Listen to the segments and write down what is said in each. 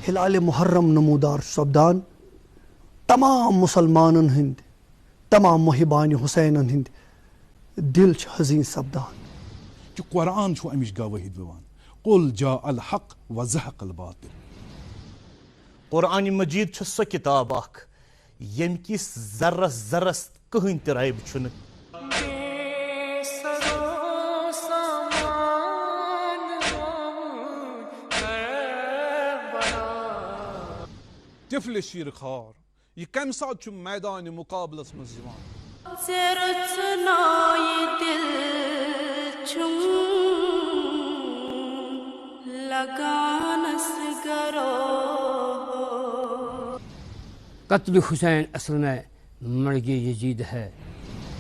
हिलाल मुहर्रम नमूदार सपदान तमाम मुसलमानन हिंद तमाम मुहिबान हुसैनन हिंद दिल हजीन सपदान कि कुरान अमिच गवाही दिवान कुल जा अल हक व ज़हक़ अल बातिल। कुरान मजीद सो किताब अख यम किस जर्रस जर्रस कहीं ते रैब छुन। तिफल शीर खार यह कम सात मैदान मुकाबलस मज कत्ल हुसैन असल में मर्ग यजीद है।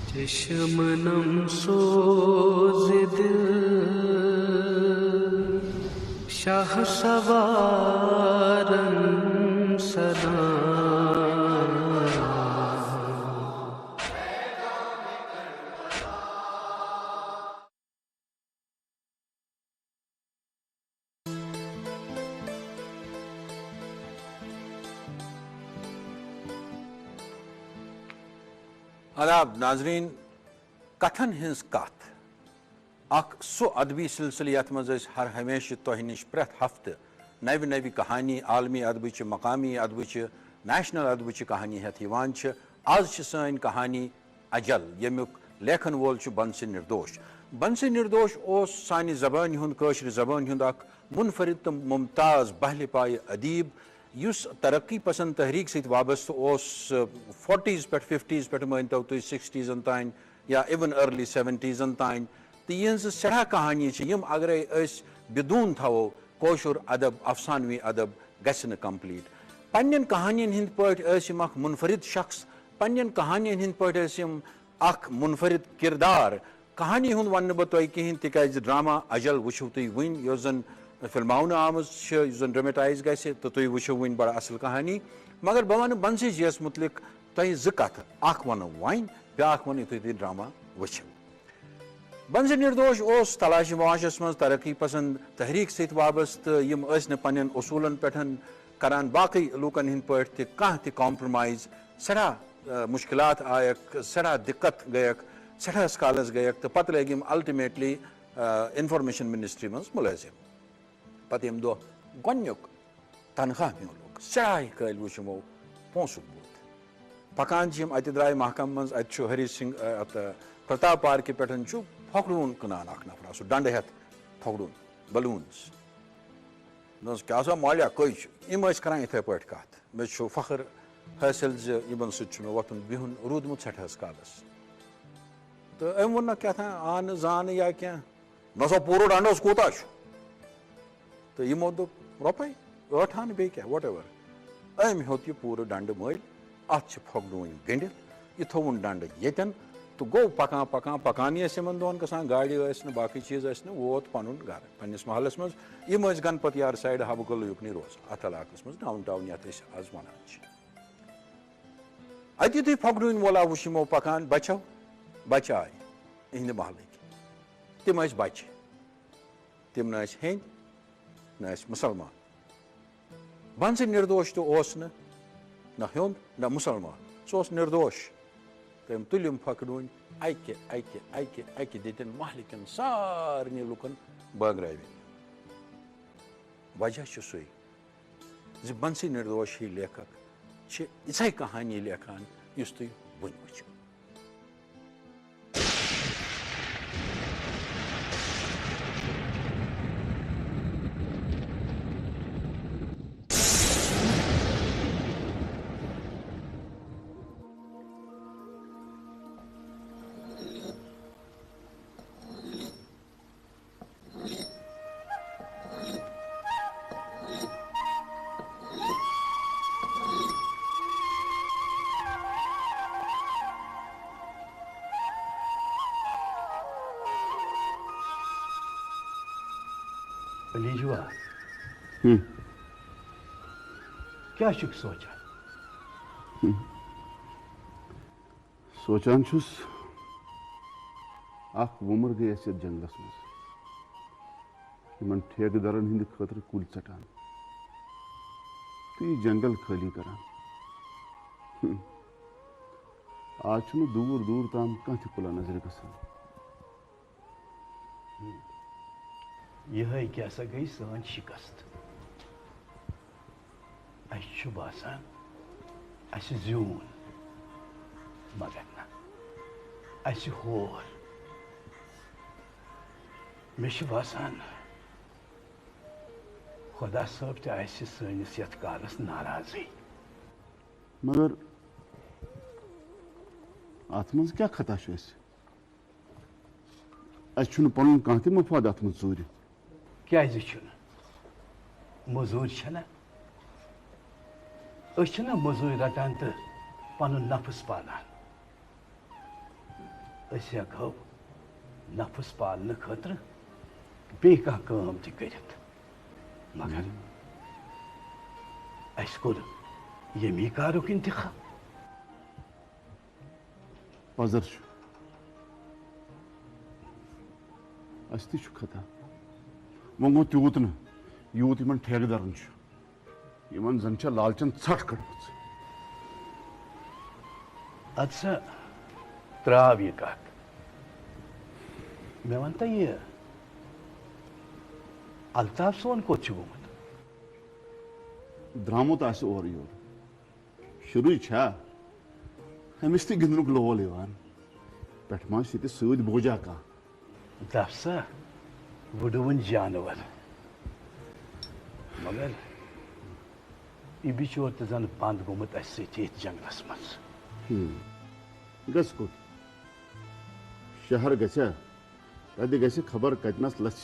चशमनम सोज दिल शाह सवारन सदा। आदाब नाजरीन, कथन हिंस कथ अख सो अदबी सिलसिले यथ मज हर हमेशा तोह निश प्रथ हफ्त नव नव कहानी आलमी अदबच मकामी अदबच नेशनल अदबच कहानी हेथ यवान छ। आज सन कहानी अजल यमुक लेखन वोल बंसी निर्दोष। बंसी निर्दोष ओस सानि जबान हुंद कशर जबान हुंद अख मुनफरिद तो मुमताज बहल पाए अदीब युस तरक्की पसंद तहरीक सत वाबस्त ओस 40s पे 50s पे मानतो तुम 60s तान या इवन अर्ली 70s तान तो यहज सड़ा कहानी यम अगर बिदून थवो कोशुर अदब अफसानवी अदब गन कम्प्लीट। पन्न कहानियन हिंद पम अख मुनफरिद शख्स पन्न कहानियन हिंद पम अख मुनफरिद किरदार कहानी हुंद वन बह तुम कहें तिकाज ड्रामा अजल वुचो तुम वन यस जन फिल्मावन आमज जन ड्रामेटाइज गसे तो तुम वुचो वन बड़ा असल कहानी। मगर बह वन बंसी जियस मुतलिक तुम ज कथ अख वन वन ब्याख वन तुम ड्रामा वुचो। बंसी निर्दोष ओस तलाश मुआशस मज तरक्की पसंद तहरीक सत वाबस्त यम पन्न उसूलन पे करान बाकी लूकन हिंद पे कह त कॉम्प्रोमाइज सड़ा मुश्किलात आयक सड़ा दिक्कत गयक सठास कालस गयक तो पत लग अल्टीमेटली इंफॉर्मेशन मिनिस्ट्री मज मुलाजिम। पत यम दो गोनुक तनख्वाह मिलुक सड़ा कल वुचमो पोसुक बुत पकान अत द्राय महकम मज अत हरी सिंह प्रताप पार्क पे फकड़ून कनान अख नफर सह डंड हेत फकड़ून बलून्स दोस क्या सा मालिया कई यम करान इथे पे कत मे फखर हासिल इन सत वोथुन बिहुन रूदमुत सठास कालस तो अम वो क्या था आन जान या क्या नसा पूरा डंडस कूता तो यमो दोप रुपये 8 आन बे क्या वट एवर अम हेत यह पूरा डंड मल अत फकड़ून गंडित यह थोन डंड यन तो गो पकान पकान पकान यमन दोन गसान गाड़ी बाकी चीज वोत पन गर पन्निस महलस मज यम गणपत यार साइड हबगल युकनी रोज अत इलाकस मज डाउन टाउन ये आज वन अत यु फकड़ून वोला वुचमो पकान बचो बचाए इहंद महल तम बच्चे तम न हिंद न मुसलमान। बंसी निर्दोष तो न हिंद न मुसलमान सह निर्दोष तम तुलम फकड़ून अकि अकि अकि अकि दिन महल कन सारे लुकन बगराव वजह सही बंसी निर्दोष ही लेखक इथे कहानी लेखान इस तुम वन वो। क्या सोचान सोचान वुमर गई अस जंगलस मज ठेकेदारन हंद खतर कुल चटान तो यह जंगल खाली करान आज दूर दूर ताम कह कुला नजर गसान यह क्या सा गई सान शिकस्त बासान जून मगर ना होर मे बासान खुदा साहब तनिस यथ कालस नाराजी मगर अत मज क्या खता पन कह मफाद अत मज चूर क्या मजूर मजूर रटान तो पन नफस पालान हेको नफस पालने खतर बे कम तरित मगर अस कोर यमी कारुक इंतखाब पजर खता वो गो तूत न यूत इन ठेकेदारन जन लालचन छट कड़म अद सा त्राव यह कत मे वन यह अल्ताफ सोन कोत गोमुत द्रामुत और योर शुरू अमिस त गिंदनुक लोल पे सद बोजा कह दफ सा वुडवन जानवर मगर यह बिचोर तो जन बंद गोमुत जंगलस मज गस कोत शहर गया तत ग खबर कतनस लच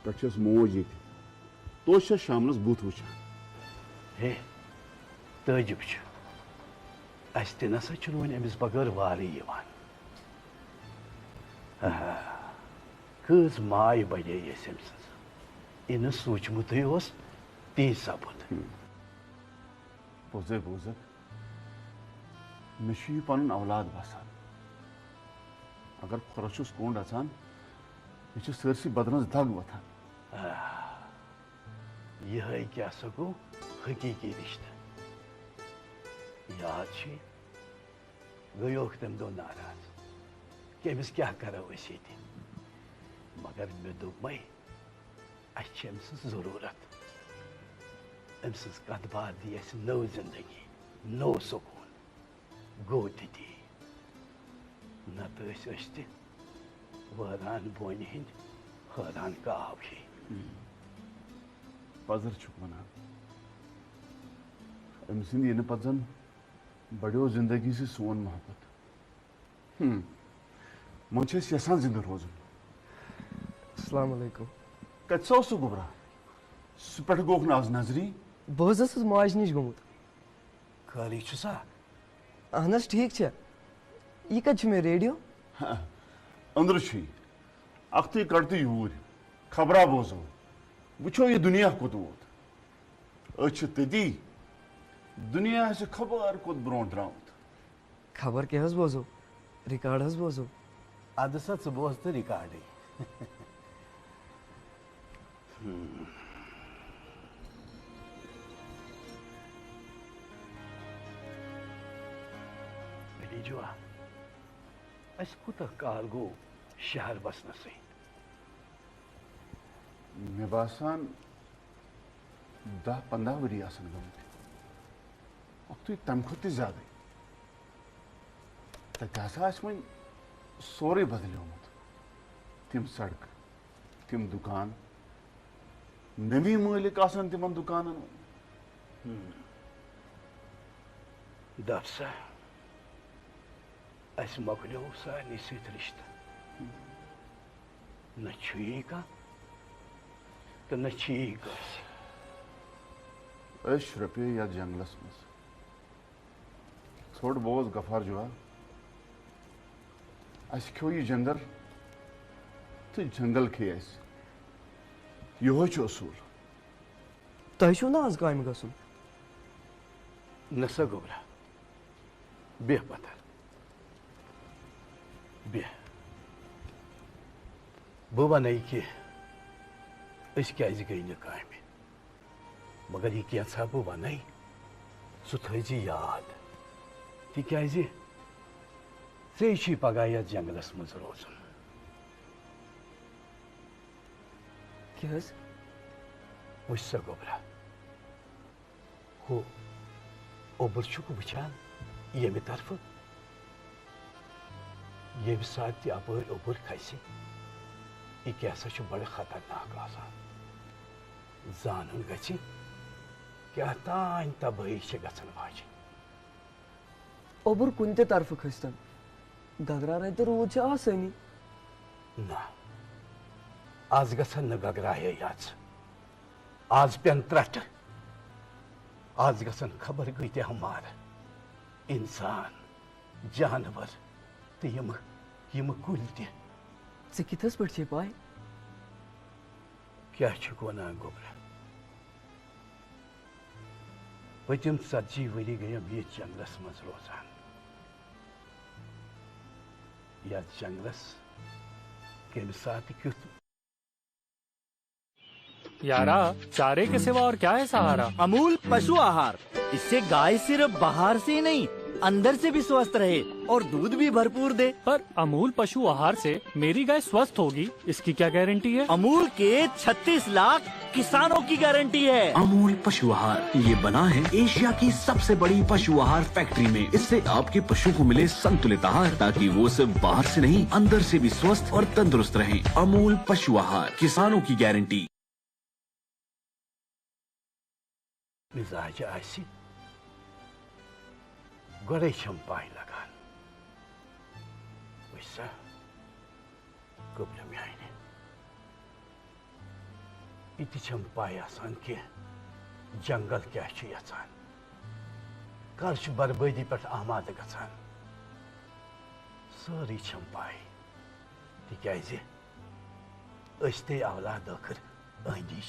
पे मोज ये तो शामनस बुत वुचान हे तजुब अस नसा वन अमिस बगैर वारी कस माय बड़े इन सोचमुत ती सपुद बोज बोजक मे पन औलाद बसान अगर खुरस कोंड अचान यह सरसी बदनस दग वथान यह क्या सो हकीकी रिश्ता याद गयो तम दो नाराज कि अमिस क्या करो ये मगर मे दोपमे अम्स जरूरत अम्स कत बात दी नौ जिंदगी नौ सुकून गो ती नत वहरान बोन हंद हैरान काव ही पजर वन अम्स इन पे जन बड़ो जिंदगी से सोन मोहब्बत मन यसान जिंद रोजन अस्सलाम वालेकुम कत सो गुबरा सह पे गोख आज नजरी बह माज नश गोमुत खाली सा अहन ठीक यह कत मे रेडियो अंदर अख्त कड़त यूर खबरा बोजो वो यह दुनिया कोत वोत तती दुनिया खबर कोत ब्रो द्रामुत खबर क्या बोजो रिकॉर्ड बोजो अद सा बोज तो रिकॉर्ड जो अस कुत काल गो शहर बसन सत मे बासान 10-15 वरी गमत तम खुद ज्यादा तथा वो सोरे बदलोमुत तम सड़क तम दुकान नवी मालिक तिम दुकान दफ सा अस मकलो सारे सत रिश्ता न कह तो न रपे या जंगलस मज थोड़ बोज गफार जो अस खो यह जंगल तो जंगल खे यो असूल तुम ना आज काम गसन नसा गोबरा बेह पतर बेह बह वन कि क्या गई न काम मगर यह कैसा बह वन सह थी याद तिकाज ऐ पगह ये जंगलस मज रोजन वुच सा गोबरा हो ओबर वुचान ये तरफ ये सात तप ओबर खस यह हसा बड़ खतरनाक आसान जान गि क्या तान तबाही गन वाज ओबर कुन तरफ खस्तन गगरारे तो रूद आसानी ना आज गसन न गगराए याच आज पेन त्रट आज गसन खबर गई हमार इंसान जानवर तो यम कुल े कितस पे पाए क्या वन गोबरा पतम 40 वरी गयम ये जंगलस मज रोजान या जंगलस कम सात क्युत यारा चारे के सिवा और क्या है सहारा? अमूल पशु आहार, इससे गाय सिर्फ बाहर से नहीं अंदर से भी स्वस्थ रहे और दूध भी भरपूर दे। पर अमूल पशु आहार से मेरी गाय स्वस्थ होगी, इसकी क्या गारंटी है? अमूल के 36 लाख किसानों की गारंटी है। अमूल पशु आहार ये बना है एशिया की सबसे बड़ी पशु आहार फैक्ट्री में। इससे आपके पशु को मिले संतुलित आहार ताकि वो सिर्फ बाहर से नहीं अंदर से भी स्वस्थ और तंदुरुस्त रहें। अमूल पशु आहार, किसानों की गारंटी। मिजाज आसी गोड़े पाई लगान वैसा गोबरम आने ये पाई आसान कि जंगल क्या यचान कर बर्बादी पे आमाद गसान सारी पाई तिकाज ते औलाद आखिर अंदी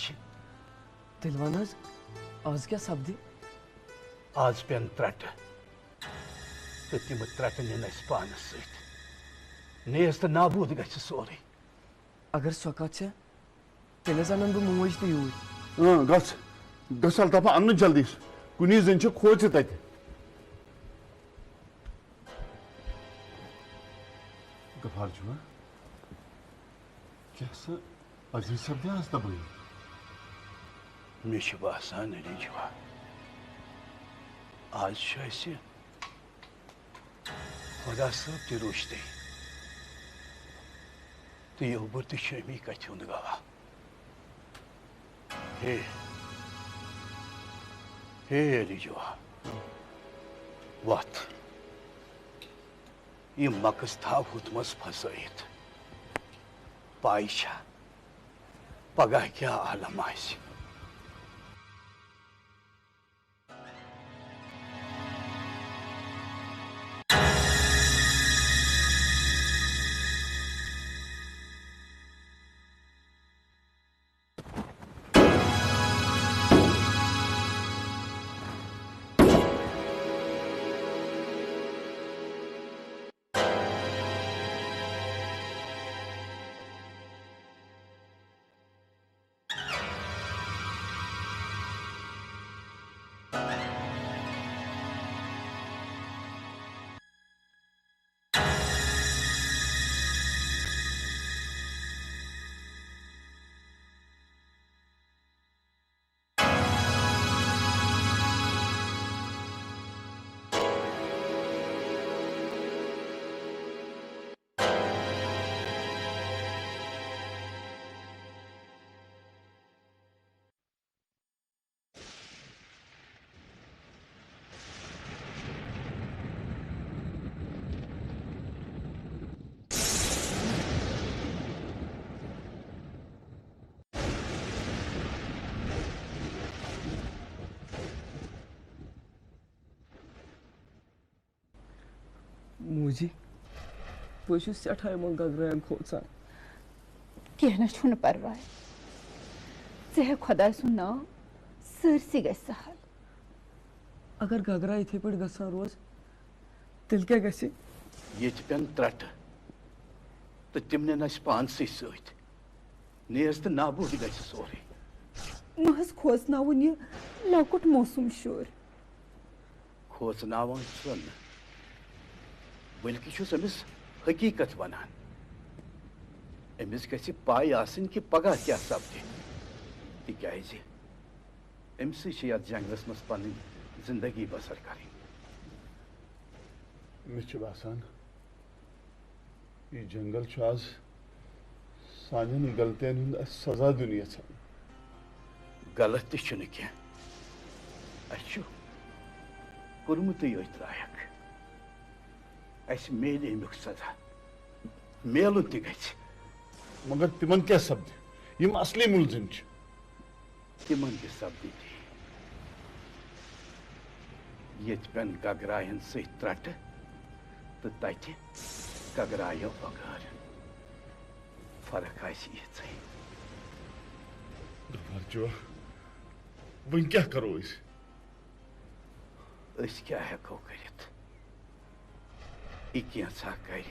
तेल वन आज क्या सपदि आज पेन त्रट तो तम त्रट निन पानस सत नेस तो नाबूद ग सोरे अगर सो कत तेल अन बह मोज तो यूर गल दपा अन्न जल्दी कुन जन खोज तत गफार जुआ क्या अजीज सपद आज तबाही मे बासान रिजवा आज खुदा सब त रुश्ते तो ये ओबर तो अमी कथ गवाह हे रिजवा वत यह मकस थाव हुतमस फसत पाई पगह क्या आलम आस मोजी बह सठा गगरान खोचान कह परवाह ऐ खुदा सुन नाव सरसी ग सहल अगर गगरा इथे पे गसान रोज तेल क्या ये पेन त्रट तो तिम न पानस सत नेज तो नाबूद गि सोरे महज खोजनावन यह लकुट मौसम शोर खोजनावन बल्कि अमिस हकीकत वनान अमिस गि पाई आसन कि पगह क्या सपदि तिकाज अमसी जंगलस मज पन जिंदगी बसर कर मे बासान यह जंगल आज सान गलतियन हुंद सजा दिन यछान गलत तह क्या कोर्मुत यथ लायक अस मेल अमुक सजा मेलुन तह गि मगर तिमन क्या सपद यम असली मुलजिम तिमन तह सपद ये पेन गगरायन सत त्रट तो तत गगरायो बगर फर्क ये वन क्या करो क्या हेको कर कैसा कर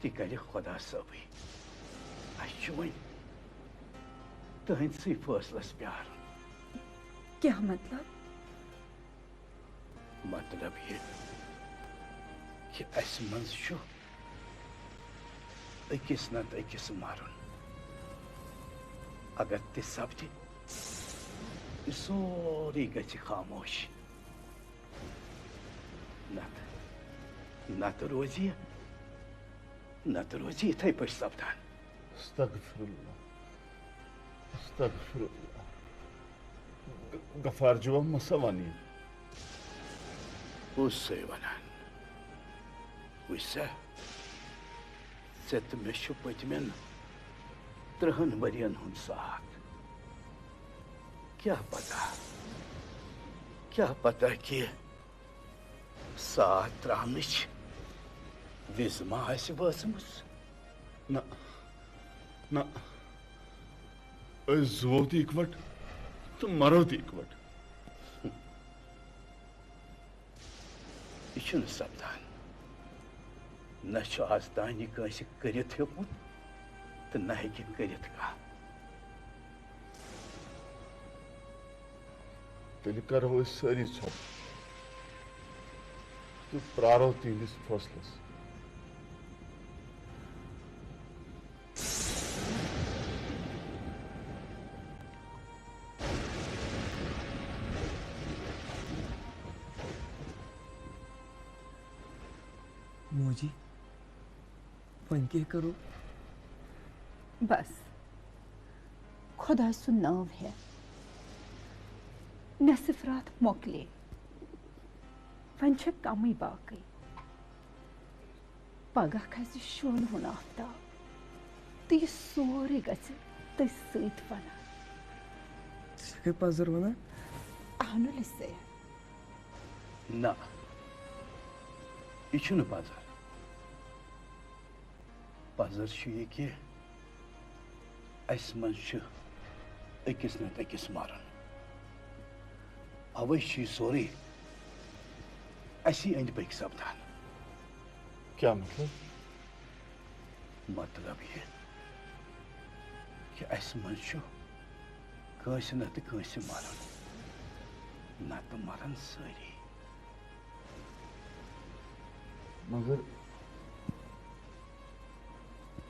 तह कर खुदा सबी वन तुंद सी फैसलस प्यार क्या मतलब मतलब ये कि अस मज अकिस नत अकिस मारुन अगर तह सपद सोरी गि खामोश नत रोजी इथे पे सपदान गफार जो मसा वानी उससे वनान े तो मे पतमें 3 वरियन हुंद साथ क्या पता कि साथ त्रामच विज मा वचमस ना जुवो तो इकवट तो मरो तो इकवट यह सपदान न आज तान यह करित हेमुत तो न हेकि करित कह तेल करो सारी छप तो प्रारो तिंदिस फैसलस मोजी वन क्या करो बस खुदा सु नाव है नसिफ रात मोकले वन कम बाकी पगह खस शोन हुन आफ्ताब तो यह सोरे गि सत वन पजर वन अहन से ना यह पजर पजर यह कि अस मज अकिस नत अकिस मारन अवै सोरे असी अंद पक सपदान क्या मतलब मतलब यह कि अस मज कंस नत कंस मारन नत मरन सारी मगर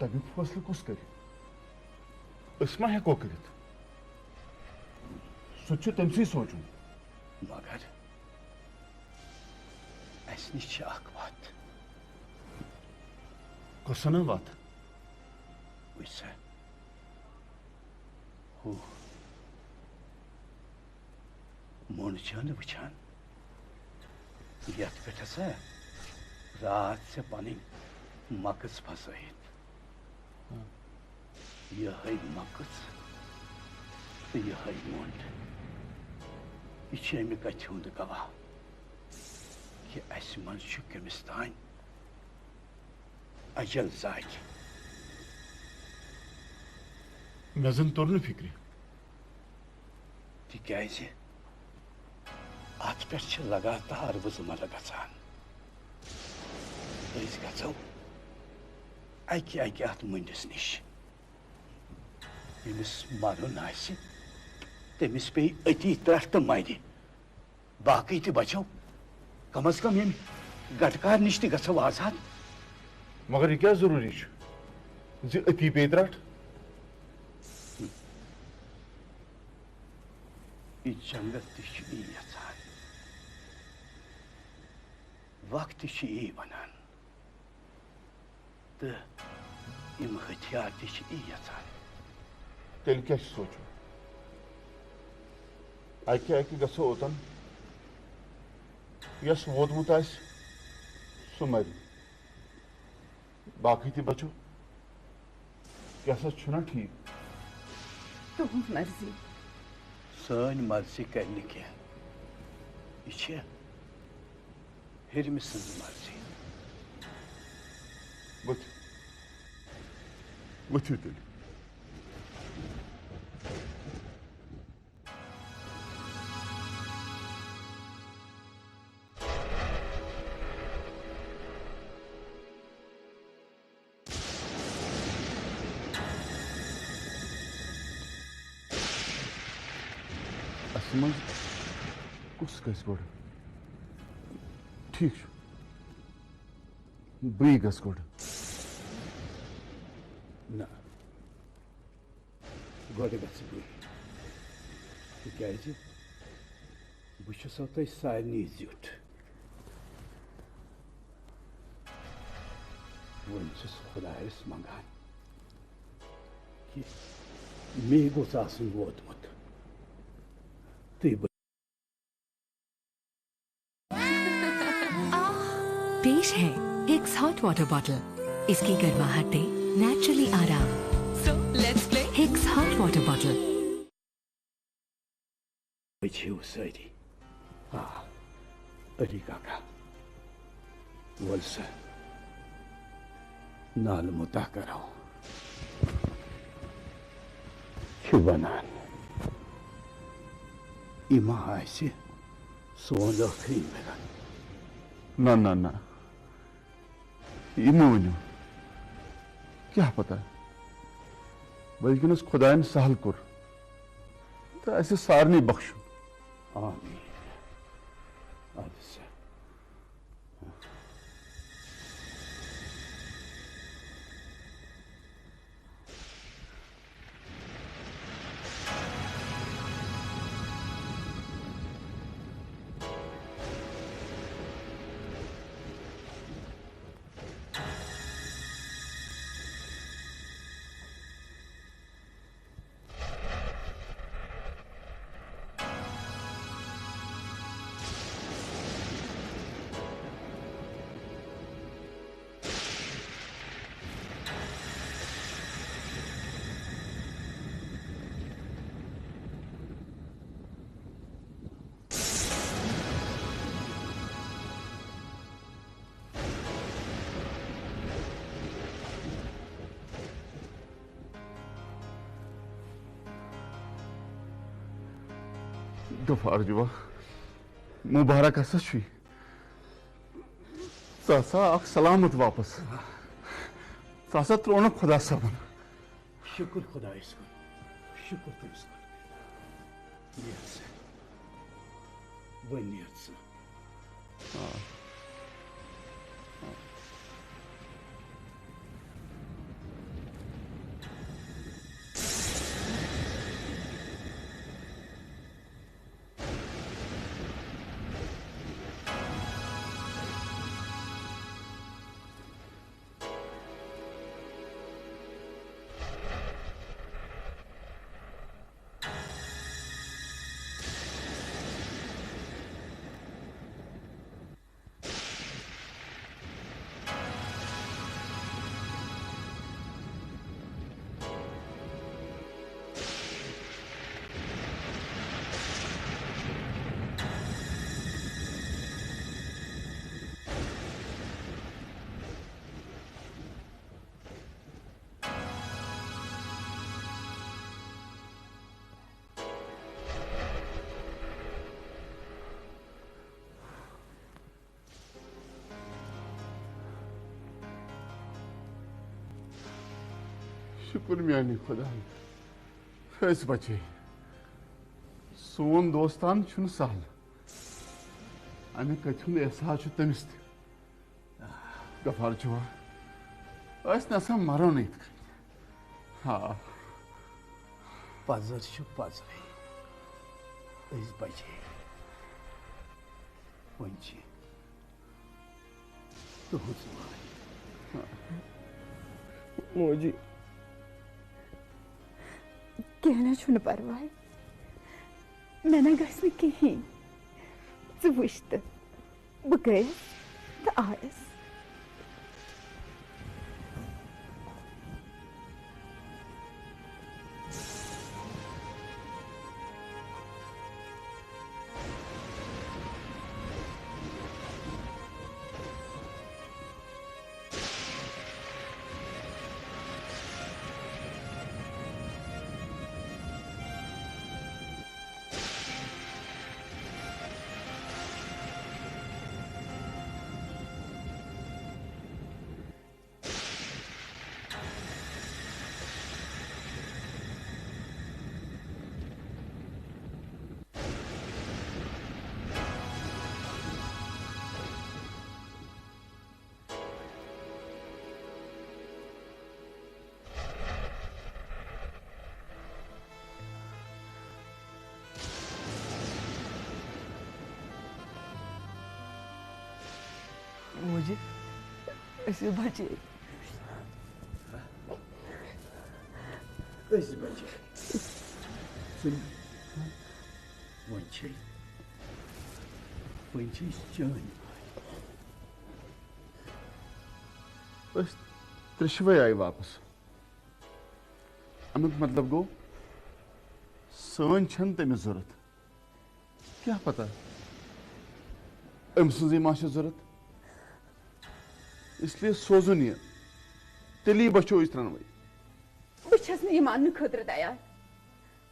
तमिक फैसले कुस कर मा हेको कर तमसी सोचुन मगर अस नश वात कसना वात मोन वुचान ये पे रात से पन मकस फसाइत यह मकस तो यह मोंड यह अमि कथ हुंद गवाह कि अस मज कमिस तान अजल जाय मे जन तोर न फिक्र तिकाज अत पे लगातार वजुमल गसान गो अत मुंडिस नश यमिस मालून आसि तमिस पे अति त्रट तो मारि बाकी तो बचो कम अज कम यम गटकार निश तो गो आजाद। मगर यह क्या जरूरी जी अति पे त्रट यह जंगत तो यचान वक्त वनान तो यम हथियार तो यचान। तेल क्या सोचो अकि अकि गो ओतन यस वोतमुत सह मर बाकी तो बचो क्या छुना ठीक तुम मर्जी सन मर्जी कर क्या यह हिरम सज मर्जी वथियो तेल कुस गस गोड़ ठीक बी गस गोड़ ना गोड़ गस बी तिकाज बहुसो तुम सारे जुट वन खुदायस मंगान कि मे गोस आसन वोतमुत पेश है हिक्स हॉट वाटर बॉटल। इसकी गर्माहट दे नेचुरली आराम। So let's play Hicks hot water bottle. सरी हाँ अली काका वलस नाल मुता करो वनान इमा आसि सोन ٲखری मिलन। ना ना ना यह वन क्या पता वनकस खुदायन सहल कोर तो अस सारे बख्शु। आमीन। गफार जुवा मुबारक हसा सलामत वापस सा त्रोन खुदा सबन। शुक्र खुदा शुक्र तुमस वन शुक्र मियानी खुदा इस बचे सोन दोस्तान छुन सहल अमे कथुन एहसास तमिस गफार छुआ नसा मरो नहीं हाँ पजर पजर बचे वन तुहज मोजी कहना छुन परवाह मैं गस कहीं ज वुच बह गयस तो आयस मुझे ऐसे बचे सुन वन चान त्रिशवे आई वापस अमुक मतलब गो सन छन तमिस जरूरत क्या पता अम सुजी मा जरूरत इसलिए सोजुन यह तेली बचो इस तरह बह मान खतर तैयार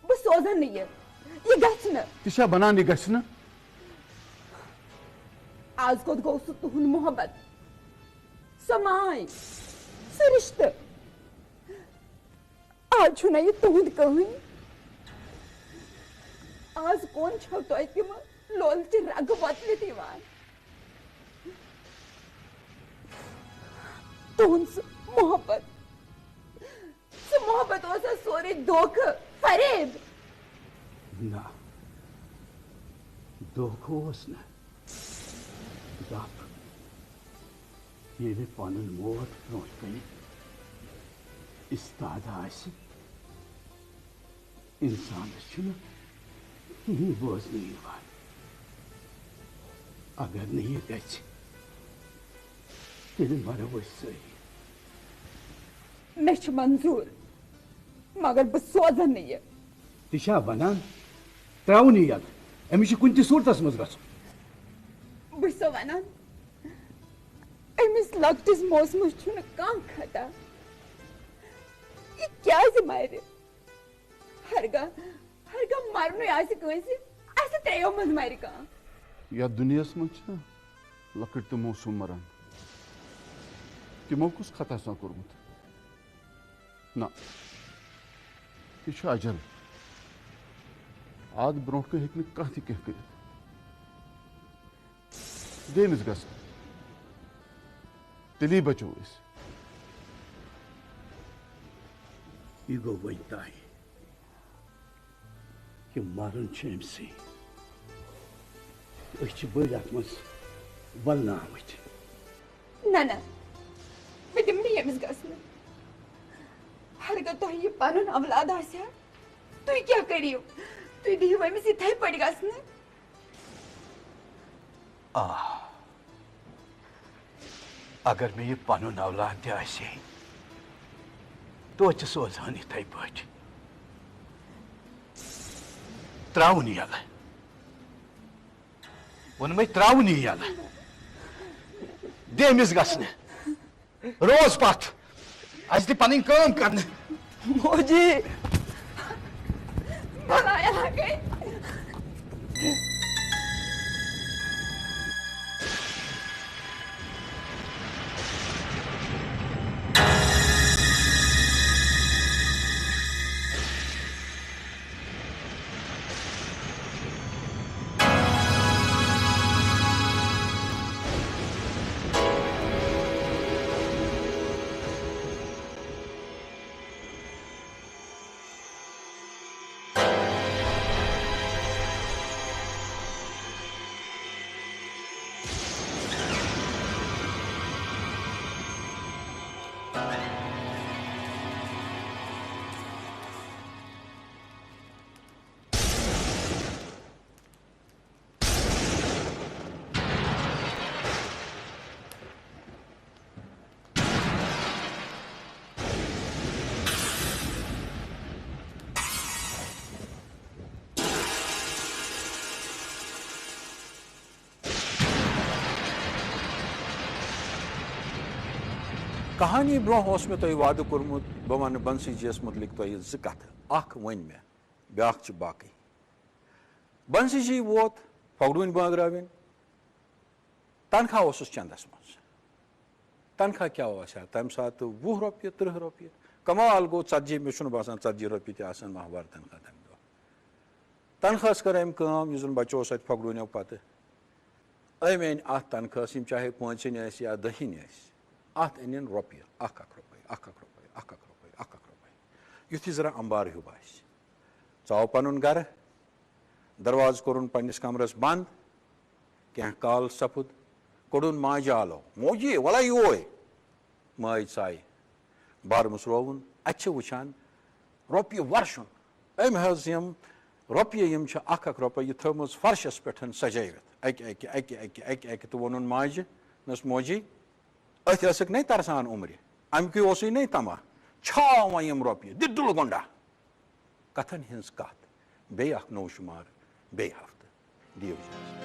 बह सोजन यह गि बनान यह गि आज कोत गो सह तुहद मोहब्बत सो माय सह रिश्त आज छुना यह तुहद कहानी आज कौन छो तो तम लोलच रग वतल दिवान तुहद मोहब्बत सोरे धोख फरेब ना धोख न दप ये पन मोट ब्रो कन इस्ताद इंसान कहीं बोजन अगर न यह गल मरो सही मे मंजूर मगर बह सोजन यह तिशा बनान त्राउन यल अमिश कुन सूरतस मज गो बह सो वनान अमिस लकटिस मौसमस छुन कां खता यह क्या मारे हरगा मरन आस त्रेयो मज मार कां या दुनियास मज लकट तो मौसम मरान तिमो कुस खता कोर्मुत ना यह अजल आद ब्रो कह कह कर देमिस ग तेली बचो यह गो वन तान कि मरन अमसी बड़ अत मज वलन आमत ना मे दिम यमिस गसन हरगा तुह यह पन औलाद आसा तुम क्या करियो तुम दियो अमिस इथे पड़ गसन अगर मे यह पन औलाद तसे तो सोजान इथे पे त्राउन यल वोन त्राउन यल देमिस गसन रोज पथ अस पन काम कर मोजी भलाया गई कहानी ब्रोह मे तुम वाद कोर्मुत बह वन बंसी जीस मुतलिक तुम जो कथ अख वन मे ब्या बाकी बंसी जी वोत फगड़ून बागराविन तनख्वाह उस चंदस मज तनख्वाह क्या तम सात 20 रुपये 30 रुपये कमाल गो 40 मे बासान 40 रुपये तन माहवार तनख्वाह तम दह तनख्वाह कर अम यह बचो अत फगड़ूनो पे अम अन अत तनख्वाह चाहे 5 या 10 अत अन रुपये 1 रुपये 1 रुपये 1 रुपये 1 रुपये युथ जरा अंबार हूँ बास चाव पन गर दरवाज कोरुन पन्निस कमरस बंद क्या काल सपुद कोडुन माज आलो मोजी वला योय माज साय बार मुसरोवन अच्छे वुचान रुपये वर्षुन अम यम रुपये यम 1 रुपये यह थमज फर्शस पे सजावित अक तो वोन माज नस मोजी अथ नहीं तरसान उम्र अमक नहीं तमा छाव यम रुपये दिदुल गोंडा कथन हज कथ बे नौ शुमार बे हफ्त दियो इजाजत।